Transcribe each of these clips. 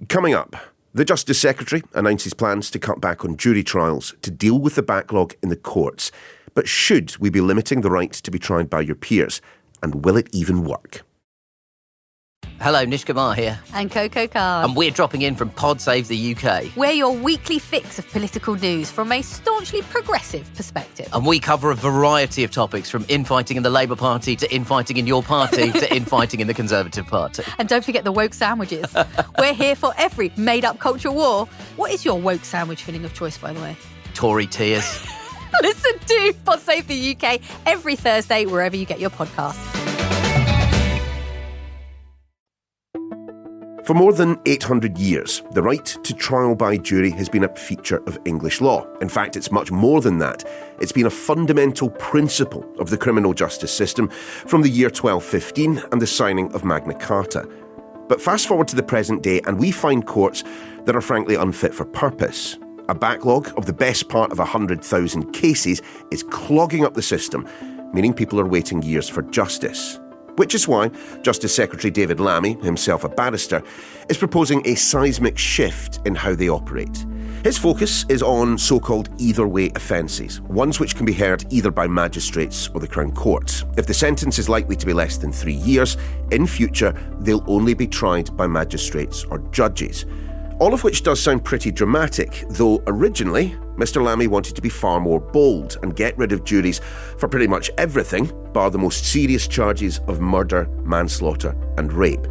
Coming up, the Justice Secretary announces plans to cut back on jury trials to deal with the backlog in the courts. But should we be limiting the right to be tried by your peers? And will it even work? Hello, Nish Kumar here. And Coco Card. And we're dropping in from Pod Save the UK. We're your weekly fix of political news from a staunchly progressive perspective. And we cover a variety of topics, from infighting in the Labour Party to infighting in your party to infighting in the Conservative Party. And don't forget the woke sandwiches. We're here for every made-up culture war. What is your woke sandwich filling of choice, by the way? Tory tears. Listen to Pod Save the UK every Thursday, wherever you get your podcasts. For more than 800 years, the right to trial by jury has been a feature of English law. In fact, it's much more than that. It's been a fundamental principle of the criminal justice system from the year 1215 and the signing of Magna Carta. But fast forward to the present day, and we find courts that are frankly unfit for purpose. A backlog of the best part of 100,000 cases is clogging up the system, meaning people are waiting years for justice. Which is why Justice Secretary David Lammy, himself a barrister, is proposing a seismic shift in how they operate. His focus is on so-called either-way offences, ones which can be heard either by magistrates or the Crown Court. If the sentence is likely to be less than 3 years, in future they'll only be tried by magistrates or judges. All of which does sound pretty dramatic, though originally Mr. Lammy wanted to be far more bold and get rid of juries for pretty much everything, bar the most serious charges of murder, manslaughter and rape.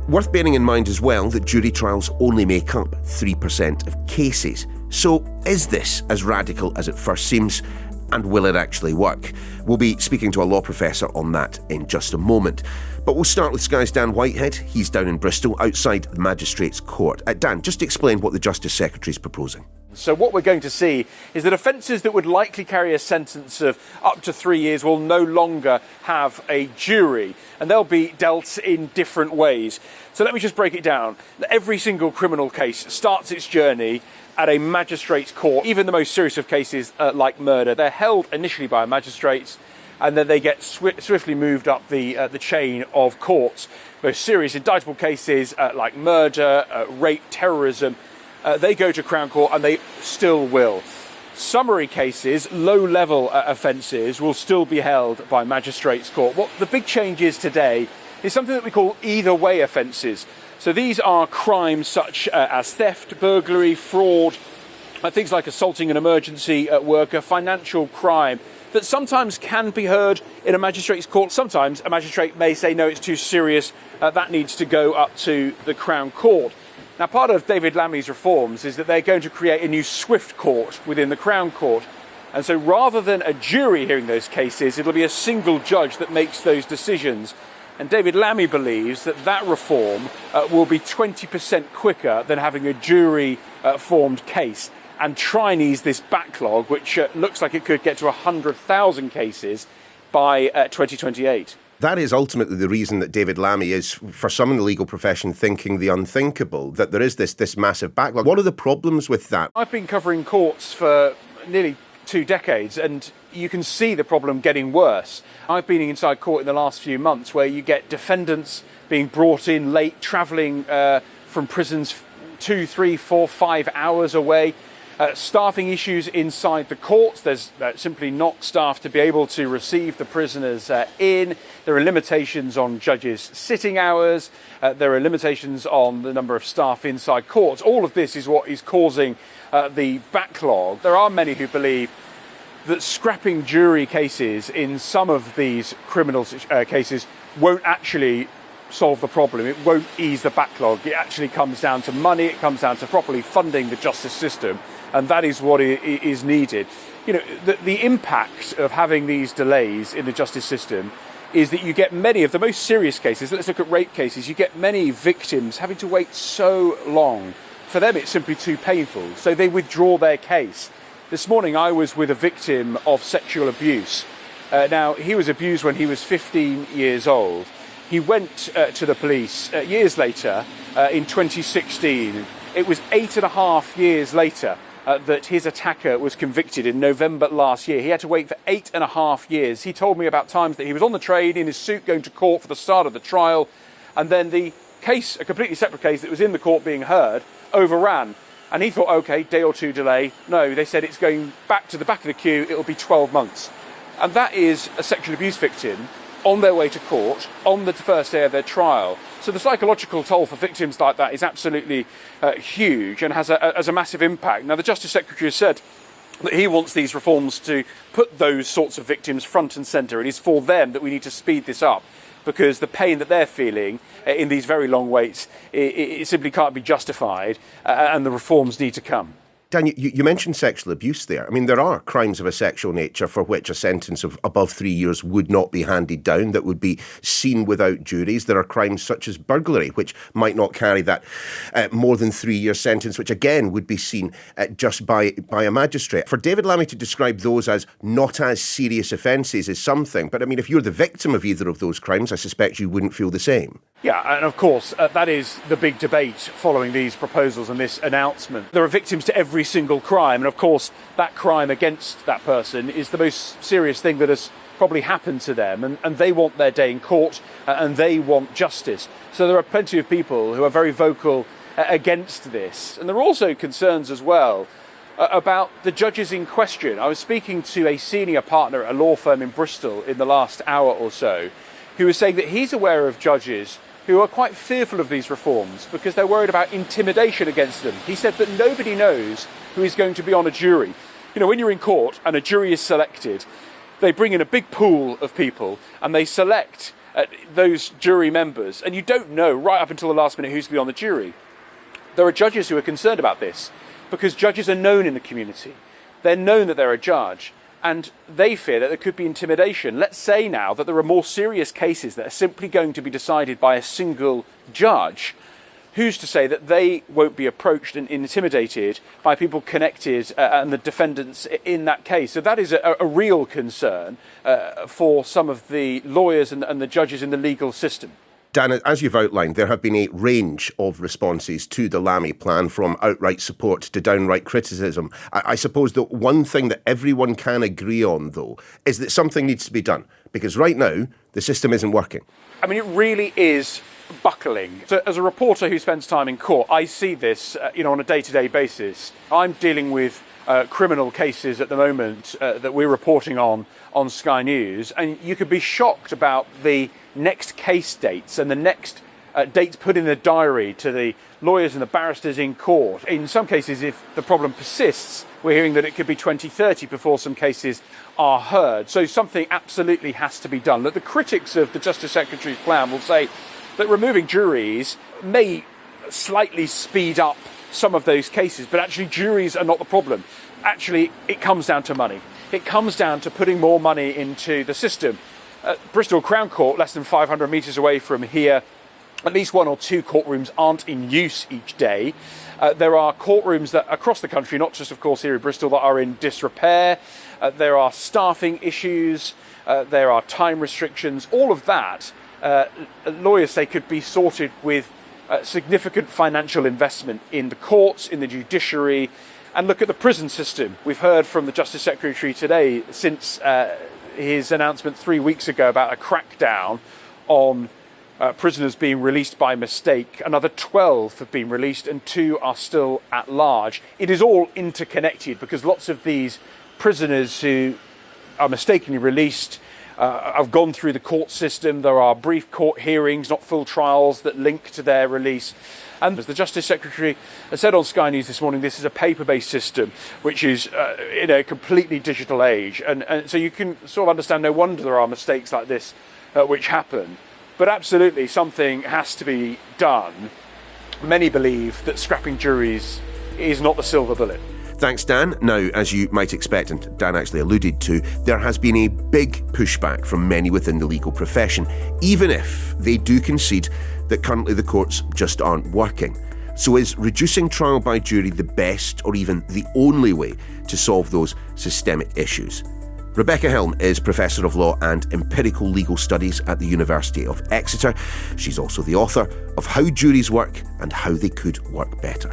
Worth bearing in mind as well that jury trials only make up 3% of cases. So is this as radical as it first seems? And will it actually work? We'll be speaking to a law professor on that in just a moment. But we'll start with Sky's Dan Whitehead. He's down in Bristol, outside the Magistrates' Court. Dan, just explain what the Justice Secretary is proposing. So what we're going to see is that offences that would likely carry a sentence of up to 3 years will no longer have a jury, and they'll be dealt in different ways. So let me just break it down. Every single criminal case starts its journey at a magistrate's court. Even the most serious of cases, like murder, they're held initially by magistrates, and then they get swiftly moved up the chain of courts. Most serious indictable cases, like murder, rape, terrorism, they go to Crown Court, and they still will. Summary cases, low-level offences, will still be held by magistrates' court. What the big change is today is something that we call either-way offences. So these are crimes such as theft, burglary, fraud, things like assaulting an emergency worker, financial crime, that sometimes can be heard in a magistrate's court. Sometimes a magistrate may say, no, it's too serious, that needs to go up to the Crown Court. Now, part of David Lammy's reforms is that they're going to create a new Swift Court within the Crown Court. And so rather than a jury hearing those cases, it'll be a single judge that makes those decisions. And David Lammy believes that that reform will be 20% quicker than having a jury-formed case, and try and ease this backlog, which looks like it could get to 100,000 cases by 2028. That is ultimately the reason that David Lammy is, for some in the legal profession, thinking the unthinkable, that there is this massive backlog. What are the problems with that? I've been covering courts for nearly 2 decades, and you can see the problem getting worse. I've been inside court in the last few months where you get defendants being brought in late, travelling from prisons 2, 3, 4, 5 hours away. Staffing issues inside the courts. There's simply not staff to be able to receive the prisoners in. There are limitations on judges' sitting hours. There are limitations on the number of staff inside courts. All of this is what is causing the backlog. There are many who believe that scrapping jury cases in some of these criminal cases won't actually solve the problem. It won't ease the backlog. It actually comes down to money. It comes down to properly funding the justice system. And that is what is needed. You know, the impact of having these delays in the justice system is that you get many of the most serious cases. Let's look at rape cases. You get many victims having to wait so long. For them, it's simply too painful. So they withdraw their case. This morning, I was with a victim of sexual abuse. Now, he was abused when he was 15 years old. He went to the police years later, in 2016. It was 8.5 years later that his attacker was convicted in November last year. He had to wait for 8.5 years. He told me about times that he was on the train in his suit going to court for the start of the trial, and then the case, a completely separate case that was in the court being heard, overran. And he thought, OK, day or two delay. No, they said it's going back to the back of the queue, it'll be 12 months. And that is a sexual abuse victim on their way to court on the first day of their trial. So the psychological toll for victims like that is absolutely huge and has a massive impact. Now, the Justice Secretary has said that he wants these reforms to put those sorts of victims front and centre. It is for them that we need to speed this up, because the pain that they're feeling in these very long waits, it simply can't be justified, and the reforms need to come. Dan, you mentioned sexual abuse there. I mean, there are crimes of a sexual nature for which a sentence of above 3 years would not be handed down, that would be seen without juries. There are crimes such as burglary, which might not carry that more than 3 year sentence, which again would be seen just by a magistrate. For David Lammy to describe those as not as serious offences is something. But I mean, if you're the victim of either of those crimes, I suspect you wouldn't feel the same. Yeah, and of course, that is the big debate following these proposals and this announcement. There are victims to every single crime, and of course, that crime against that person is the most serious thing that has probably happened to them, and they want their day in court, and they want justice. So there are plenty of people who are very vocal against this. And there are also concerns as well about the judges in question. I was speaking to a senior partner at a law firm in Bristol in the last hour or so, who was saying that he's aware of judges who are quite fearful of these reforms because they're worried about intimidation against them. He said that nobody knows who is going to be on a jury. You know, when you're in court and a jury is selected, they bring in a big pool of people and they select those jury members, and you don't know right up until the last minute who's going to be on the jury. There are judges who are concerned about this because judges are known in the community. They're known that they're a judge, and they fear that there could be intimidation. Let's say now that there are more serious cases that are simply going to be decided by a single judge. Who's to say that they won't be approached and intimidated by people connected and the defendants in that case? So that is a real concern for some of the lawyers and the judges in the legal system. Dan, as you've outlined, there have been a range of responses to the Lammy plan, from outright support to downright criticism. I suppose the one thing that everyone can agree on, though, is that something needs to be done, because right now the system isn't working. I mean, it really is buckling. So as a reporter who spends time in court, I see this on a day-to-day basis. I'm dealing with criminal cases at the moment that we're reporting on Sky News, and you could be shocked about the next case dates and the next dates put in the diary to the lawyers and the barristers in court. In some cases, if the problem persists, we're hearing that it could be 2030 before some cases are heard. So something absolutely has to be done. Look, the critics of the Justice Secretary's plan will say that removing juries may slightly speed up some of those cases, but actually juries are not the problem. Actually, it comes down to money. It comes down to putting more money into the system. Bristol Crown Court, less than 500 metres away from here, at least one or two courtrooms aren't in use each day. There are courtrooms that across the country, not just of course here in Bristol, that are in disrepair. There are staffing issues. There are time restrictions. All of that, lawyers say, could be sorted with significant financial investment in the courts, in the judiciary. And look at the prison system. We've heard from the Justice Secretary today, since his announcement 3 weeks ago about a crackdown on prisoners being released by mistake. Another 12 have been released and 2 are still at large. It is all interconnected because lots of these prisoners who are mistakenly released have gone through the court system. There are brief court hearings, not full trials, that link to their release. And as the Justice Secretary has said on Sky News this morning, this is a paper-based system, which is in a completely digital age. And so you can sort of understand, no wonder there are mistakes like this which happen. But absolutely, something has to be done. Many believe that scrapping juries is not the silver bullet. Thanks, Dan. Now, as you might expect, and Dan actually alluded to, there has been a big pushback from many within the legal profession, even if they do concede that currently the courts just aren't working. So is reducing trial by jury the best or even the only way to solve those systemic issues? Rebecca Helm is Professor of Law and Empirical Legal Studies at the University of Exeter. She's also the author of How Juries Work and How They Could Work Better.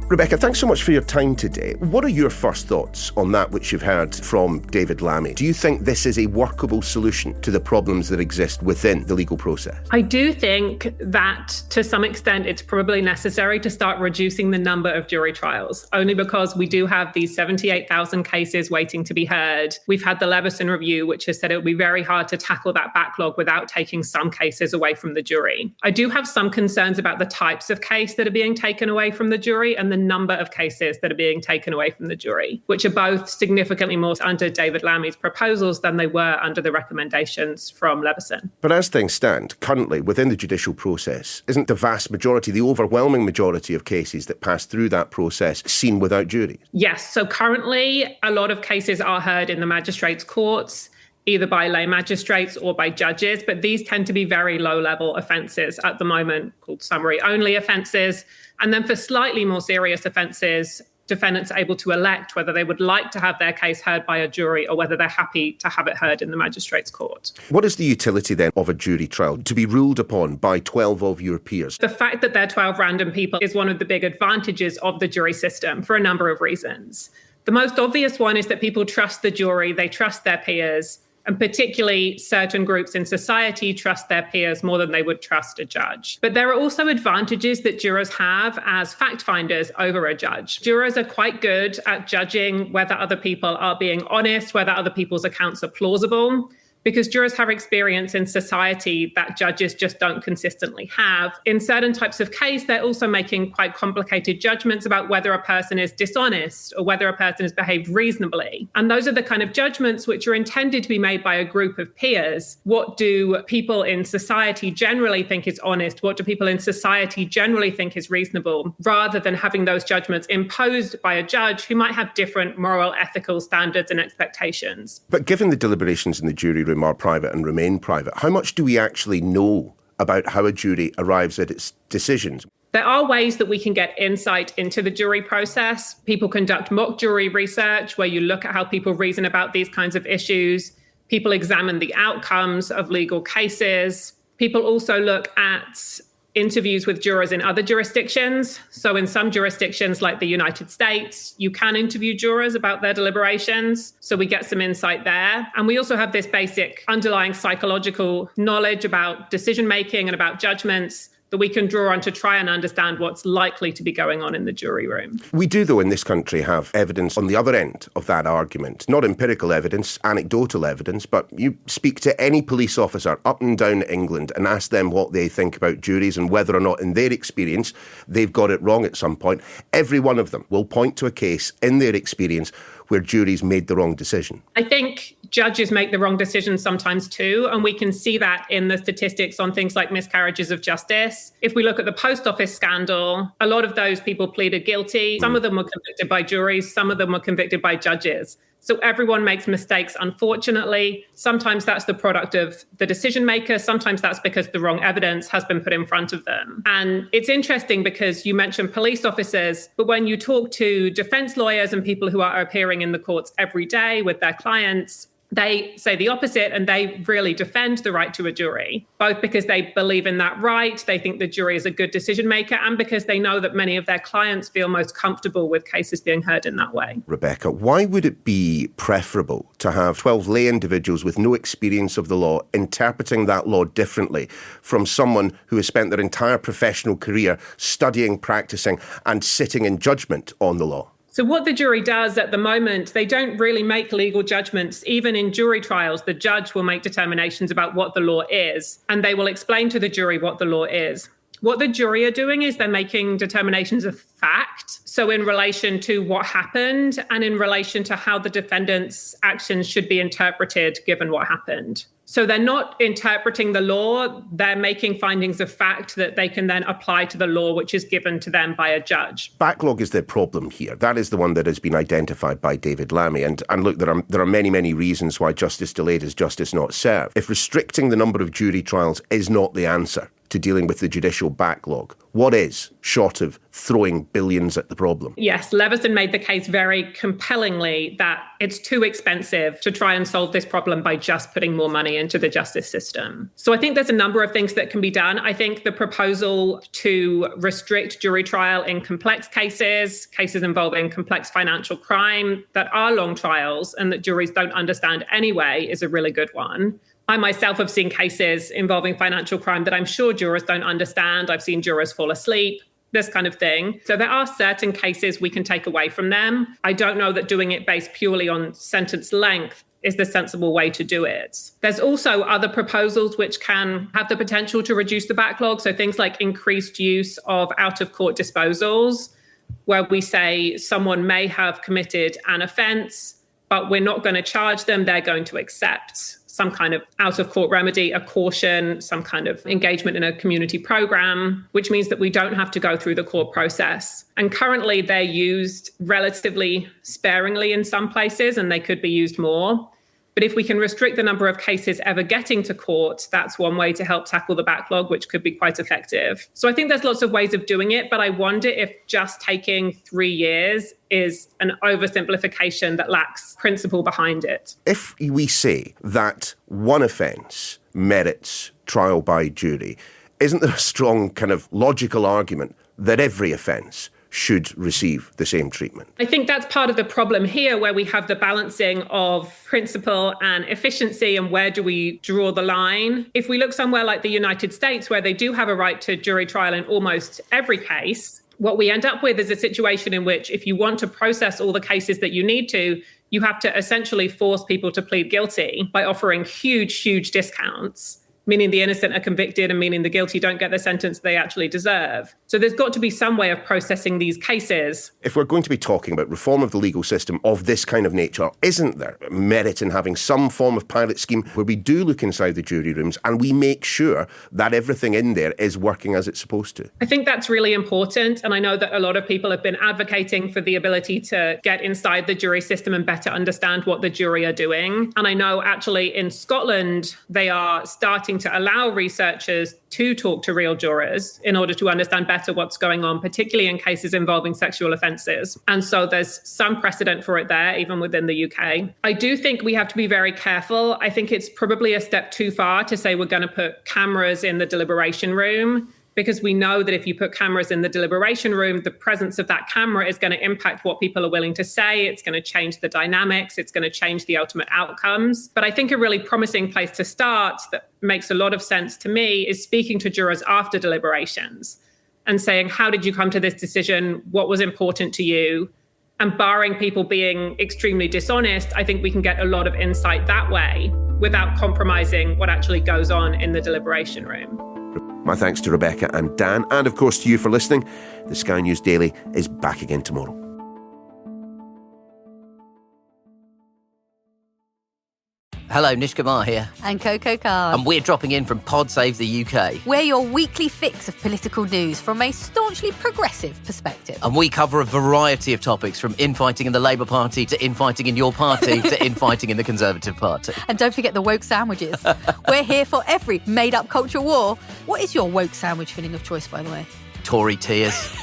Rebecca, thanks so much for your time today. What are your first thoughts on that which you've heard from David Lammy? Do you think this is a workable solution to the problems that exist within the legal process? I do think that to some extent it's probably necessary to start reducing the number of jury trials, only because we do have these 78,000 cases waiting to be heard. We've had the Leveson review, which has said it would be very hard to tackle that backlog without taking some cases away from the jury. I do have some concerns about the types of case that are being taken away from the jury and the number of cases that are being taken away from the jury, which are both significantly more under David Lammy's proposals than they were under the recommendations from Leveson. But as things stand, currently within the judicial process, isn't the vast majority, the overwhelming majority of cases that pass through that process seen without juries? Yes, so currently a lot of cases are heard in the magistrates' courts, either by lay magistrates or by judges, but these tend to be very low-level offences at the moment, called summary-only offences. And then for slightly more serious offences, defendants are able to elect whether they would like to have their case heard by a jury or whether they're happy to have it heard in the magistrates' court. What is the utility then of a jury trial to be ruled upon by 12 of your peers? The fact that they're 12 random people is one of the big advantages of the jury system for a number of reasons. The most obvious one is that people trust the jury, they trust their peers, and particularly certain groups in society trust their peers more than they would trust a judge. But there are also advantages that jurors have as fact finders over a judge. Jurors are quite good at judging whether other people are being honest, whether other people's accounts are plausible, because jurors have experience in society that judges just don't consistently have. In certain types of case, they're also making quite complicated judgments about whether a person is dishonest or whether a person has behaved reasonably. And those are the kind of judgments which are intended to be made by a group of peers. What do people in society generally think is honest? What do people in society generally think is reasonable? Rather than having those judgments imposed by a judge who might have different moral, ethical standards and expectations. But given the deliberations in the jury room are private and remain private, how much do we actually know about how a jury arrives at its decisions? There are ways that we can get insight into the jury process. People conduct mock jury research where you look at how people reason about these kinds of issues. People examine the outcomes of legal cases. People also look at interviews with jurors in other jurisdictions. So in some jurisdictions like the United States, you can interview jurors about their deliberations. So we get some insight there. And we also have this basic underlying psychological knowledge about decision making and about judgments that we can draw on to try and understand what's likely to be going on in the jury room. We do, though, in this country have evidence on the other end of that argument. Not empirical evidence, anecdotal evidence, but you speak to any police officer up and down England and ask them what they think about juries and whether or not, in their experience, they've got it wrong at some point. Every one of them will point to a case in their experience where juries made the wrong decision. I think judges make the wrong decisions sometimes too, and we can see that in the statistics on things like miscarriages of justice. If we look at the post office scandal, a lot of those people pleaded guilty. Some of them were convicted by juries, some of them were convicted by judges. So everyone makes mistakes, unfortunately. Sometimes that's the product of the decision maker. Sometimes that's because the wrong evidence has been put in front of them. And it's interesting because you mentioned police officers, but when you talk to defense lawyers and people who are appearing in the courts every day with their clients, they say the opposite, and they really defend the right to a jury, both because they believe in that right, they think the jury is a good decision maker, and because they know that many of their clients feel most comfortable with cases being heard in that way. Rebecca, why would it be preferable to have 12 lay individuals with no experience of the law interpreting that law differently from someone who has spent their entire professional career studying, practicing, and sitting in judgment on the law? So what the jury does at the moment, they don't really make legal judgments. Even in jury trials, the judge will make determinations about what the law is, and they will explain to the jury what the law is. What the jury are doing is they're making determinations of fact. So in relation to what happened and in relation to how the defendant's actions should be interpreted given what happened. So they're not interpreting the law, they're making findings of fact that they can then apply to the law which is given to them by a judge. Backlog is the problem here. That is the one that has been identified by David Lammy. And look, there are many, many reasons why justice delayed is justice not served. If restricting the number of jury trials is not the answer, to dealing with the judicial backlog? What is, short of throwing billions at the problem? Yes, Leveson made the case very compellingly that it's too expensive to try and solve this problem by just putting more money into the justice system. So I think there's a number of things that can be done. I think the proposal to restrict jury trial in complex cases involving complex financial crime that are long trials and that juries don't understand anyway is a really good one. I myself have seen cases involving financial crime that I'm sure jurors don't understand. I've seen jurors fall asleep, this kind of thing. So there are certain cases we can take away from them. I don't know that doing it based purely on sentence length is the sensible way to do it. There's also other proposals which can have the potential to reduce the backlog. So things like increased use of out-of-court disposals, where we say someone may have committed an offence, but we're not going to charge them. They're going to accept some kind of out-of-court remedy, a caution, some kind of engagement in a community program, which means that we don't have to go through the court process. And currently they're used relatively sparingly in some places, and they could be used more. But if we can restrict the number of cases ever getting to court, that's one way to help tackle the backlog, which could be quite effective. So I think there's lots of ways of doing it, but I wonder if just taking 3 years is an oversimplification that lacks principle behind it. If we say that one offence merits trial by jury, isn't there a strong kind of logical argument that every offence should receive the same treatment? I think that's part of the problem here, where we have the balancing of principle and efficiency, and where do we draw the line? If we look somewhere like the United States, where they do have a right to jury trial in almost every case, what we end up with is a situation in which if you want to process all the cases that you need to, you have to essentially force people to plead guilty by offering huge discounts, meaning the innocent are convicted and meaning the guilty don't get the sentence they actually deserve. So there's got to be some way of processing these cases. If we're going to be talking about reform of the legal system of this kind of nature, isn't there merit in having some form of pilot scheme where we do look inside the jury rooms and we make sure that everything in there is working as it's supposed to? I think that's really important. And I know that a lot of people have been advocating for the ability to get inside the jury system and better understand what the jury are doing. And I know actually in Scotland, they are starting to allow researchers to talk to real jurors in order to understand better what's going on, particularly in cases involving sexual offences. And so there's some precedent for it there, even within the UK. I do think we have to be very careful. I think it's probably a step too far to say we're going to put cameras in the deliberation room, because we know that if you put cameras in the deliberation room, the presence of that camera is going to impact what people are willing to say. It's going to change the dynamics. It's going to change the ultimate outcomes. But I think a really promising place to start that makes a lot of sense to me is speaking to jurors after deliberations and saying, how did you come to this decision? What was important to you? And barring people being extremely dishonest, I think we can get a lot of insight that way without compromising what actually goes on in the deliberation room. My thanks to Rebecca and Dan, and of course to you for listening. The Sky News Daily is back again tomorrow. Hello, Nish Kumar here. And Coco Card. And we're dropping in from Pod Save the UK. We're your weekly fix of political news from a staunchly progressive perspective. And we cover a variety of topics, from infighting in the Labour Party to infighting in your party to infighting in the Conservative Party. And don't forget the woke sandwiches. We're here for every made-up culture war. What is your woke sandwich filling of choice, by the way? Tory tears.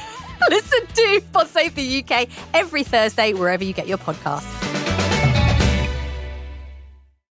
Listen to Pod Save the UK every Thursday, wherever you get your podcasts.